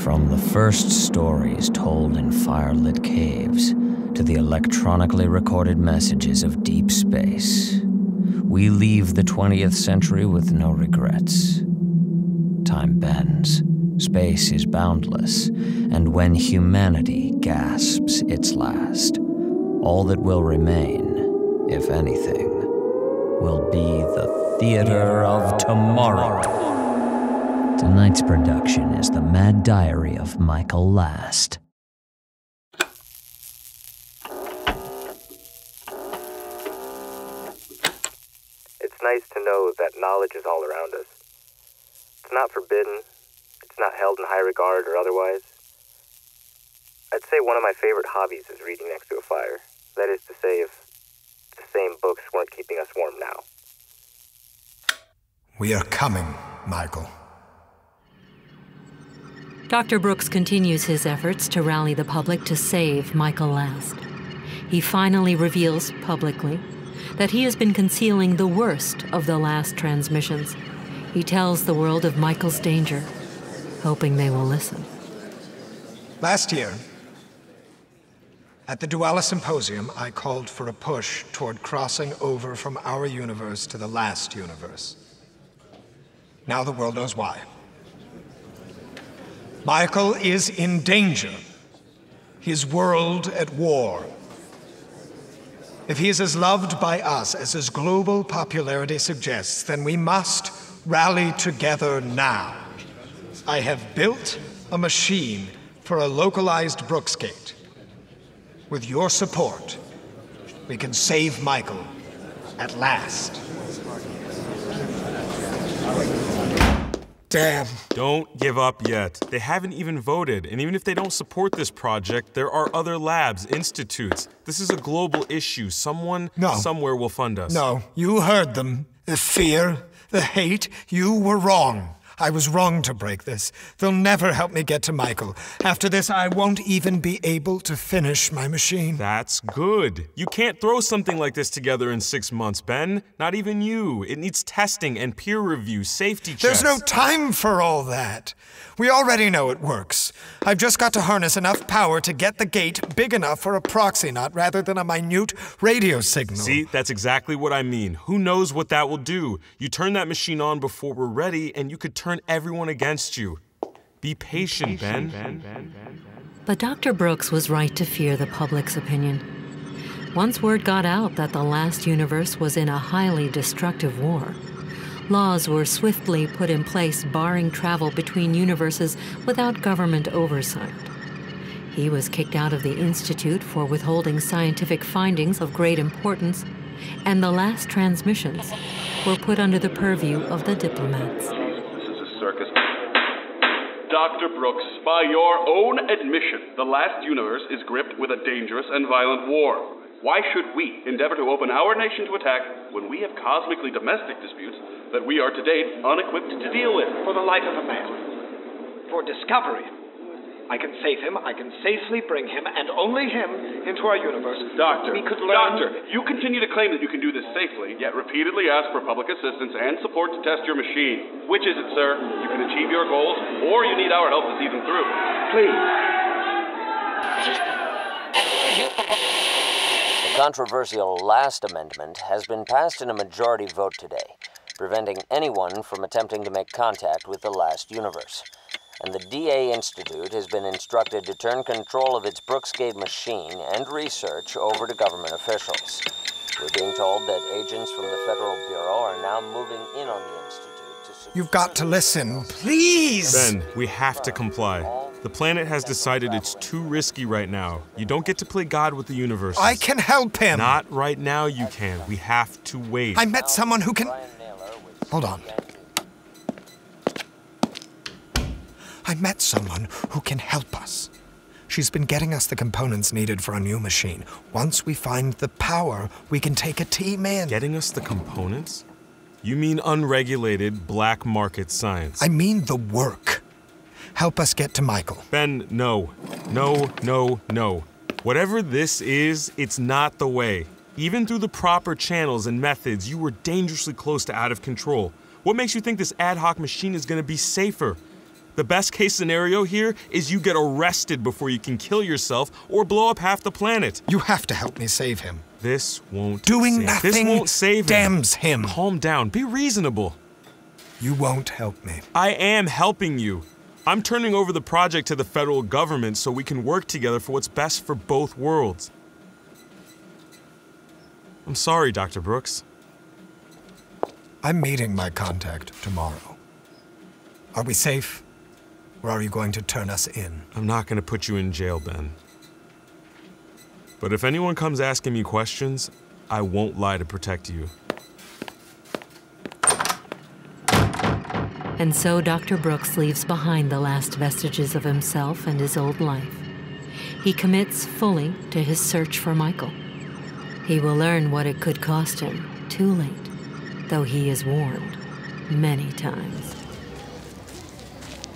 From the first stories told in firelit caves to the electronically recorded messages of deep space, we leave the 20th century with no regrets. Time bends, space is boundless, and when humanity gasps its last, all that will remain, if anything, will be the theater of tomorrow. Tonight's production is The Mad Diary of Michael Last. It's nice to know that knowledge is all around us. It's not forbidden, it's not held in high regard or otherwise. I'd say one of my favorite hobbies is reading next to a fire. That is to say, if the same books weren't keeping us warm now. We are coming, Michael. Dr. Brooks continues his efforts to rally the public to save Michael Last. He finally reveals publicly that he has been concealing the worst of the last transmissions. He tells the world of Michael's danger, hoping they will listen. Last year, at the Dualis Symposium, I called for a push toward crossing over from our universe to the last universe. Now the world knows why. Michael is in danger. His world at war. If he is as loved by us as his global popularity suggests, then we must rally together now. I have built a machine for a localized Brooksgate. With your support, we can save Michael at last. Damn. Don't give up yet. They haven't even voted, and even if they don't support this project, there are other labs, institutes. This is a global issue. Someone, somewhere will fund us. No, you heard them. The fear, the hate, you were wrong. I was wrong to break this. They'll never help me get to Michael. After this, I won't even be able to finish my machine. That's good. You can't throw something like this together in 6 months, Ben. Not even you. It needs testing and peer review, safety checks. There's no time for all that. We already know it works. I've just got to harness enough power to get the gate big enough for a proxy knot rather than a minute radio signal. See, that's exactly what I mean. Who knows what that will do? You turn that machine on before we're ready, and you could turn everyone against you. Be patient, Ben. But Dr. Brooks was right to fear the public's opinion. Once word got out that the last universe was in a highly destructive war, laws were swiftly put in place barring travel between universes without government oversight. He was kicked out of the Institute for withholding scientific findings of great importance, and the last transmissions were put under the purview of the diplomats. This is a circus. Dr. Brooks, by your own admission, the last universe is gripped with a dangerous and violent war. Why should we endeavor to open our nation to attack when we have cosmically domestic disputes that we are to date unequipped to deal with? For the life of a man. For discovery. I can save him, I can safely bring him, and only him, into our universe. Doctor, we could learn... Doctor, you continue to claim that you can do this safely, yet repeatedly ask for public assistance and support to test your machine. Which is it, sir? You can achieve your goals, or you need our help to see them through. Please. The controversial last amendment has been passed in a majority vote today, preventing anyone from attempting to make contact with the last universe. And the DA Institute has been instructed to turn control of its Brooksgate machine and research over to government officials. We're being told that agents from the Federal Bureau are now moving in on the Institute to... You've got to listen, please! Ben, we have to comply. The planet has decided it's too risky right now. You don't get to play God with the universe. I can help him! Not right now you can. We have to wait. I met someone who can... Hold on. I met someone who can help us. She's been getting us the components needed for a new machine. Once we find the power, we can take a team in. Getting us the components? You mean unregulated black market science? I mean the work. Help us get to Michael. Ben, no. No, no, no. Whatever this is, it's not the way. Even through the proper channels and methods, you were dangerously close to out of control. What makes you think this ad hoc machine is going to be safer? The best case scenario here is you get arrested before you can kill yourself or blow up half the planet. You have to help me save him. This won't Doing nothing This won't save damns him. Calm down. Be reasonable. You won't help me. I am helping you. I'm turning over the project to the federal government so we can work together for what's best for both worlds. I'm sorry, Dr. Brooks. I'm meeting my contact tomorrow. Are we safe? Or are you going to turn us in? I'm not going to put you in jail, Ben. But if anyone comes asking me questions, I won't lie to protect you. And so Dr. Brooks leaves behind the last vestiges of himself and his old life. He commits fully to his search for Michael. He will learn what it could cost him, too late, though he is warned many times.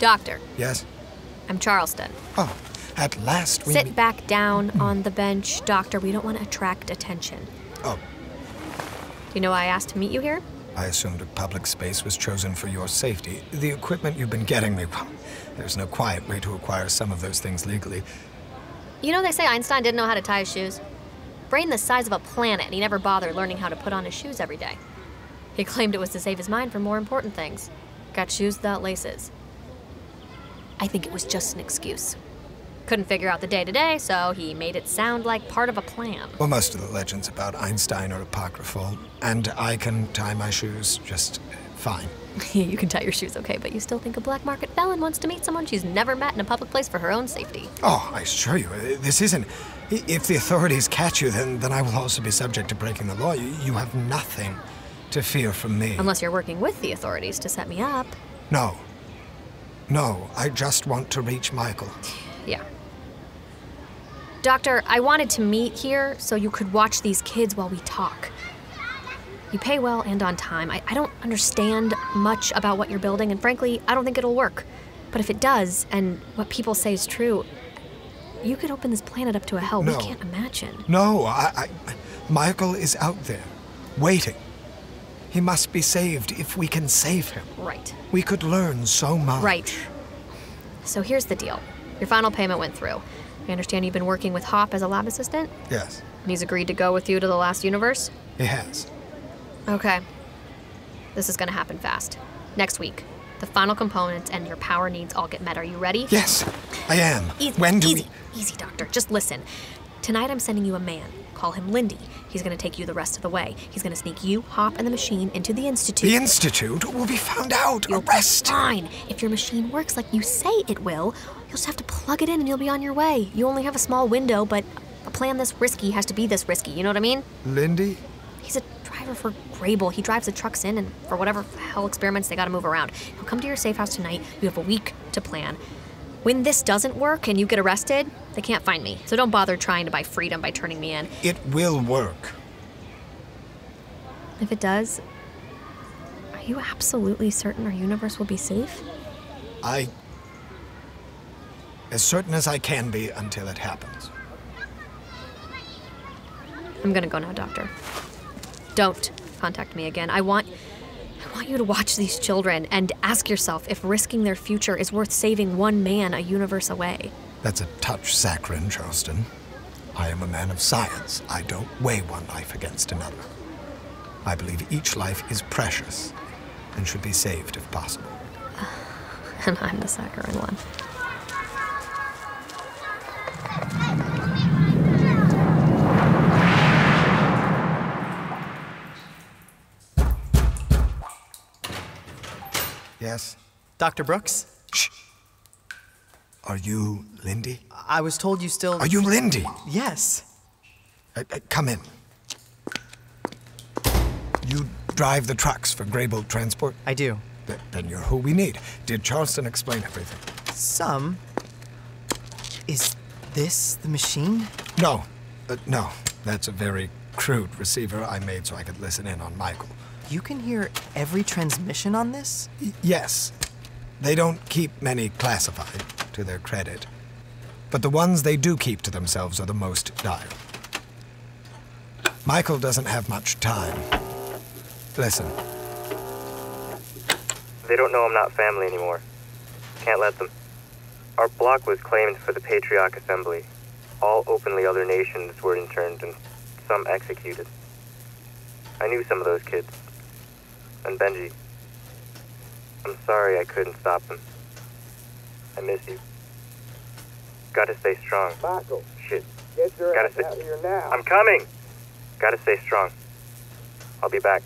Doctor. Yes? I'm Charleston. Oh, at last we Sit back down on the bench, Doctor. We don't want to attract attention. Oh. Do you know why I asked to meet you here? I assumed a public space was chosen for your safety. The equipment you've been getting me, well, there's no quiet way to acquire some of those things legally. You know they say Einstein didn't know how to tie his shoes? Brain the size of a planet, and he never bothered learning how to put on his shoes every day. He claimed it was to save his mind for more important things. Got shoes without laces. I think it was just an excuse. Couldn't figure out the day-to-day, so he made it sound like part of a plan. Well, most of the legends about Einstein are apocryphal, and I can tie my shoes just fine. You can tie your shoes okay, but you still think a black market felon wants to meet someone she's never met in a public place for her own safety. Oh, I assure you, this isn't... If the authorities catch you, then I will also be subject to breaking the law. You have nothing to fear from me. Unless you're working with the authorities to set me up. No. No, I just want to reach Michael. Yeah. Doctor, I wanted to meet here so you could watch these kids while we talk. You pay well and on time. I don't understand much about what you're building, and frankly, I don't think it'll work. But if it does, and what people say is true, you could open this planet up to a hell we can't imagine. No, Michael is out there, waiting. He must be saved if we can save him. Right. We could learn so much. Right. So here's the deal. Your final payment went through. I understand you've been working with Hop as a lab assistant? Yes. And he's agreed to go with you to the last universe? He has. Okay. This is gonna happen fast. Next week. The final components and your power needs all get met. Are you ready? Yes, I am. Easy, Doctor. Just listen. Tonight I'm sending you a man. Call him Lindy. He's gonna take you the rest of the way. He's gonna sneak you, Hop, and the machine into the Institute. The Institute will be found out. You'll be fine. If your machine works like you say it will, you'll just have to plug it in and you'll be on your way. You only have a small window, but a plan this risky has to be this risky. You know what I mean? Lindy? He's a driver for Grable. He drives the trucks in, and for whatever hell experiments, they gotta move around. He'll come to your safe house tonight. You have a week to plan. When this doesn't work and you get arrested, they can't find me. So don't bother trying to buy freedom by turning me in. It will work. If it does, are you absolutely certain our universe will be safe? As certain as I can be until it happens. I'm gonna go now, Doctor. Don't contact me again. I want you to watch these children and ask yourself if risking their future is worth saving one man a universe away. That's a touch saccharine, Charleston. I am a man of science. I don't weigh one life against another. I believe each life is precious and should be saved if possible. And I'm the saccharine one. Yes? Dr. Brooks? Shh. Are you Lindy? I was told you still... Are you Lindy? Yes. Come in. You drive the trucks for Grable Transport? I do. Then you're who we need. Did Charleston explain everything? Some. Is this the machine? No. No. That's a very crude receiver I made so I could listen in on Michael. You can hear every transmission on this? Yes. They don't keep many classified, to their credit. But the ones they do keep to themselves are the most dire. Michael doesn't have much time. Listen. They don't know I'm not family anymore. Can't let them. Our block was claimed for the Patriarch Assembly. All openly other nations were interned and some executed. I knew some of those kids. And Benji. I'm sorry I couldn't stop them. I miss you. Gotta stay strong. Michael, shit. Get your Gotta ass stay. out here now. I'm coming! Gotta stay strong. I'll be back.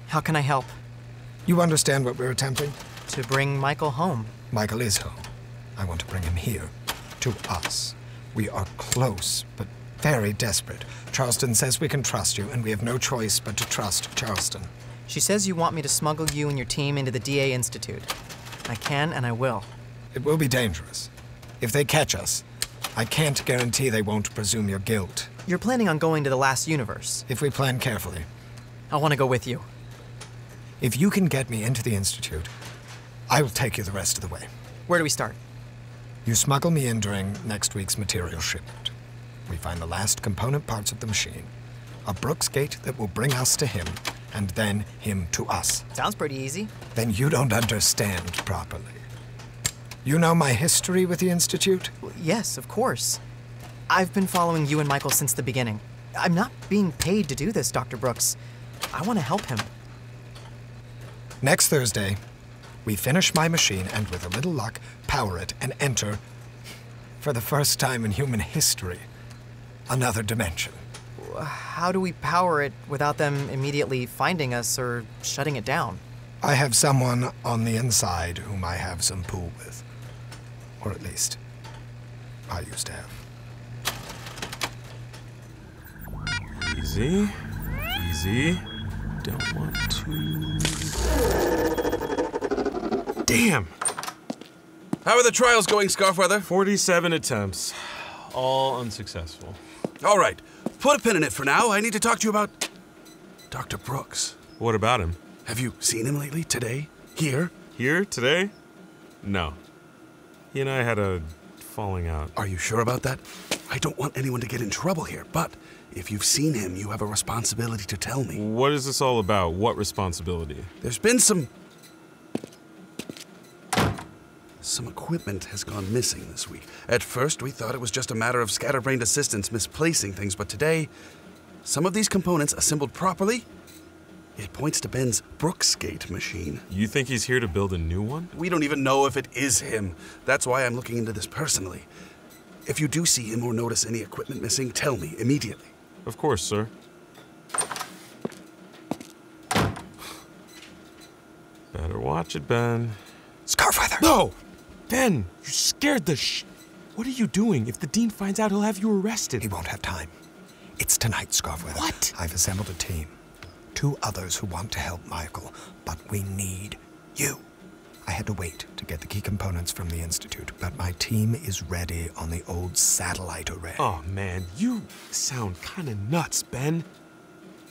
How can I help? You understand what we're attempting? To bring Michael home. Michael is home. I want to bring him here. To us. We are close, but very desperate. Charleston says we can trust you, and we have no choice but to trust Charleston. She says you want me to smuggle you and your team into the DA Institute. I can, and I will. It will be dangerous. If they catch us, I can't guarantee they won't presume your guilt. You're planning on going to the last universe. If we plan carefully. I want to go with you. If you can get me into the Institute, I will take you the rest of the way. Where do we start? You smuggle me in during next week's material shipment. We find the last component parts of the machine. A Brooks gate that will bring us to him, and then him to us. Sounds pretty easy. Then you don't understand properly. You know my history with the Institute? Yes, of course. I've been following you and Michael since the beginning. I'm not being paid to do this, Dr. Brooks. I want to help him. Next Thursday, we finish my machine and, with a little luck, power it and enter, for the first time in human history, another dimension. How do we power it without them immediately finding us or shutting it down? I have someone on the inside whom I have some pull with. Or at least, I used to have. Easy. Easy. Don't want to... Damn! How are the trials going, Scarfweather? 47 attempts. All unsuccessful. All right. Put a pin in it for now. I need to talk to you about Dr. Brooks. What about him? Have you seen him lately? Today? Here? Here? Today? No. He and I had a falling out. Are you sure about that? I don't want anyone to get in trouble here, but if you've seen him, you have a responsibility to tell me. What is this all about? What responsibility? There's been some equipment has gone missing this week. At first, we thought it was just a matter of scatterbrained assistants misplacing things, but today, some of these components assembled properly, it points to Ben's Brooksgate machine. You think he's here to build a new one? We don't even know if it is him. That's why I'm looking into this personally. If you do see him or notice any equipment missing, tell me immediately. Of course, sir. Better watch it, Ben. Scarfweather! No! Ben, you scared the What are you doing? If the Dean finds out, he'll have you arrested. He won't have time. It's tonight, Scarfweather. What? I've assembled a team. 2 others who want to help Michael, but we need you. I had to wait to get the key components from the Institute, but my team is ready on the old satellite array. Oh, man, you sound kind of nuts, Ben.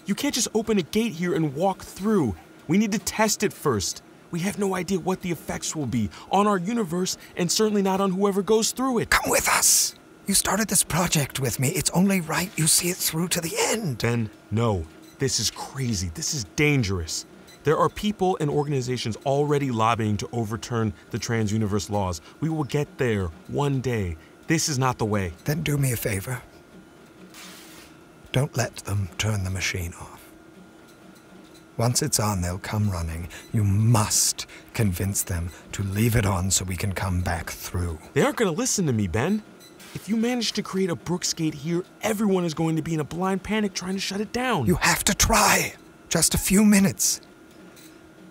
You can't just open a gate here and walk through. We need to test it first. We have no idea what the effects will be on our universe, and certainly not on whoever goes through it. Come with us. You started this project with me. It's only right you see it through to the end. Ben, no. This is crazy. This is dangerous. There are people and organizations already lobbying to overturn the trans-universe laws. We will get there one day. This is not the way. Then do me a favor. Don't let them turn the machine off. Once it's on, they'll come running. You must convince them to leave it on so we can come back through. They aren't going to listen to me, Ben. If you manage to create a Brooksgate here, everyone is going to be in a blind panic trying to shut it down. You have to try. Just a few minutes.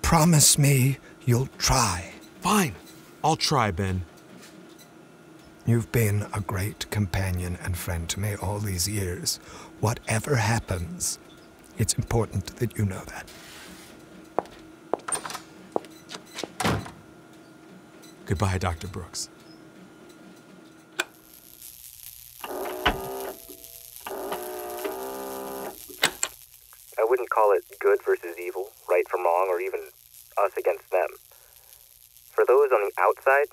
Promise me you'll try. Fine. I'll try, Ben. You've been a great companion and friend to me all these years. Whatever happens, it's important that you know that. Goodbye, Dr. Brooks. I wouldn't call it good versus evil, right from wrong, or even us against them. For those on the outside,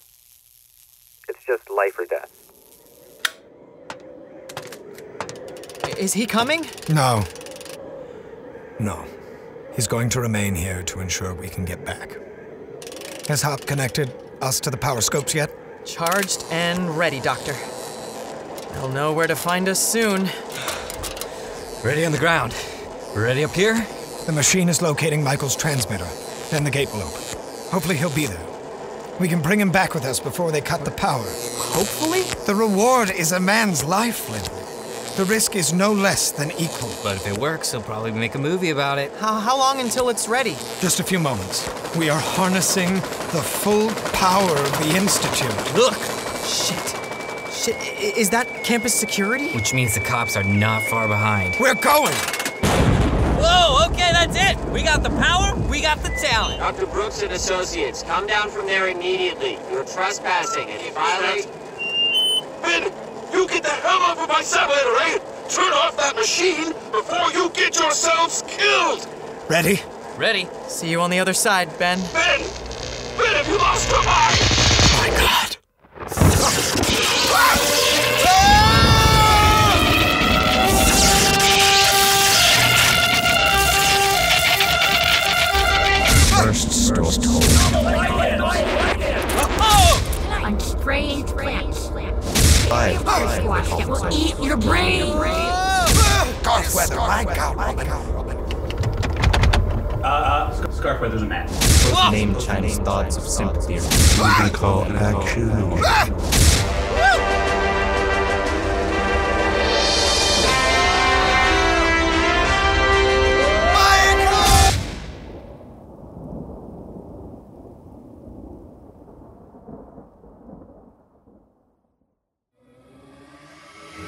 it's just life or death. Is he coming? No. No. He's going to remain here to ensure we can get back. Has Hop connected us to the power scopes yet? Charged and ready, Doctor. They'll know where to find us soon. Ready on the ground. Ready up here? The machine is locating Michael's transmitter. Then the gate will open. Hopefully he'll be there. We can bring him back with us before they cut the power. Hopefully? The reward is a man's life, Flynn. The risk is no less than equal. But if it works, he'll probably make a movie about it. How long until it's ready? Just a few moments. We are harnessing the full power of the Institute. Look! Shit, is that campus security? Which means the cops are not far behind. We're going! Whoa, okay, that's it. We got the power, we got the talent. Dr. Brooks and Associates, come down from there immediately. You're trespassing. If you violate... Ben, you get the hell off of my simulator, eh? Turn off that machine before you get yourselves killed! Ready? Ready. See you on the other side, Ben. Ben, have you lost your mind? My God. First story told. On strange plants. Squash that will eat your brain. Scarfweather, my God. Scarfweather's a man. Both named Chinese thoughts of sympathy. We can call action.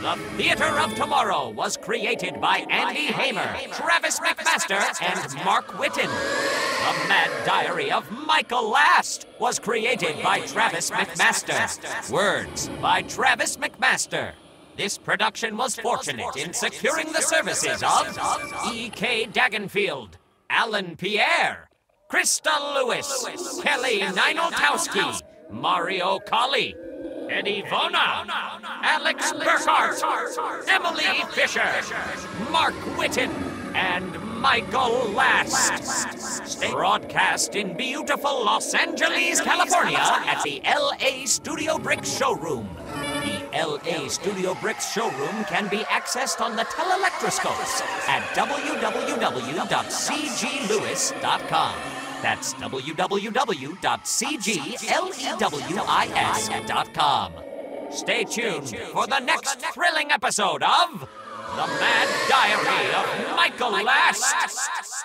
The Theater of Tomorrow was created by Andy Hamer, Travis McMaster, and Mark Whitten. The Mad Diary of Michael Last was created by Travis McMaster. Words by Travis McMaster. This production was fortunate in securing the services of E.K. Dagenfield, Alan Pierre, Krista Lewis, Kelly Ninotowski, Mario Colley, Eddie Vona, Alex Burkhart, Emily Fisher, Mark Whitten, and Michael Last. Broadcast in beautiful Los Angeles, California at the LA Studio Bricks showroom. The LA Studio Bricks showroom can be accessed on the telelectroscopes at www.cglewis.com. That's www.cglewis.com. Stay tuned for the next thrilling episode of The Mad Diary of Michael Last.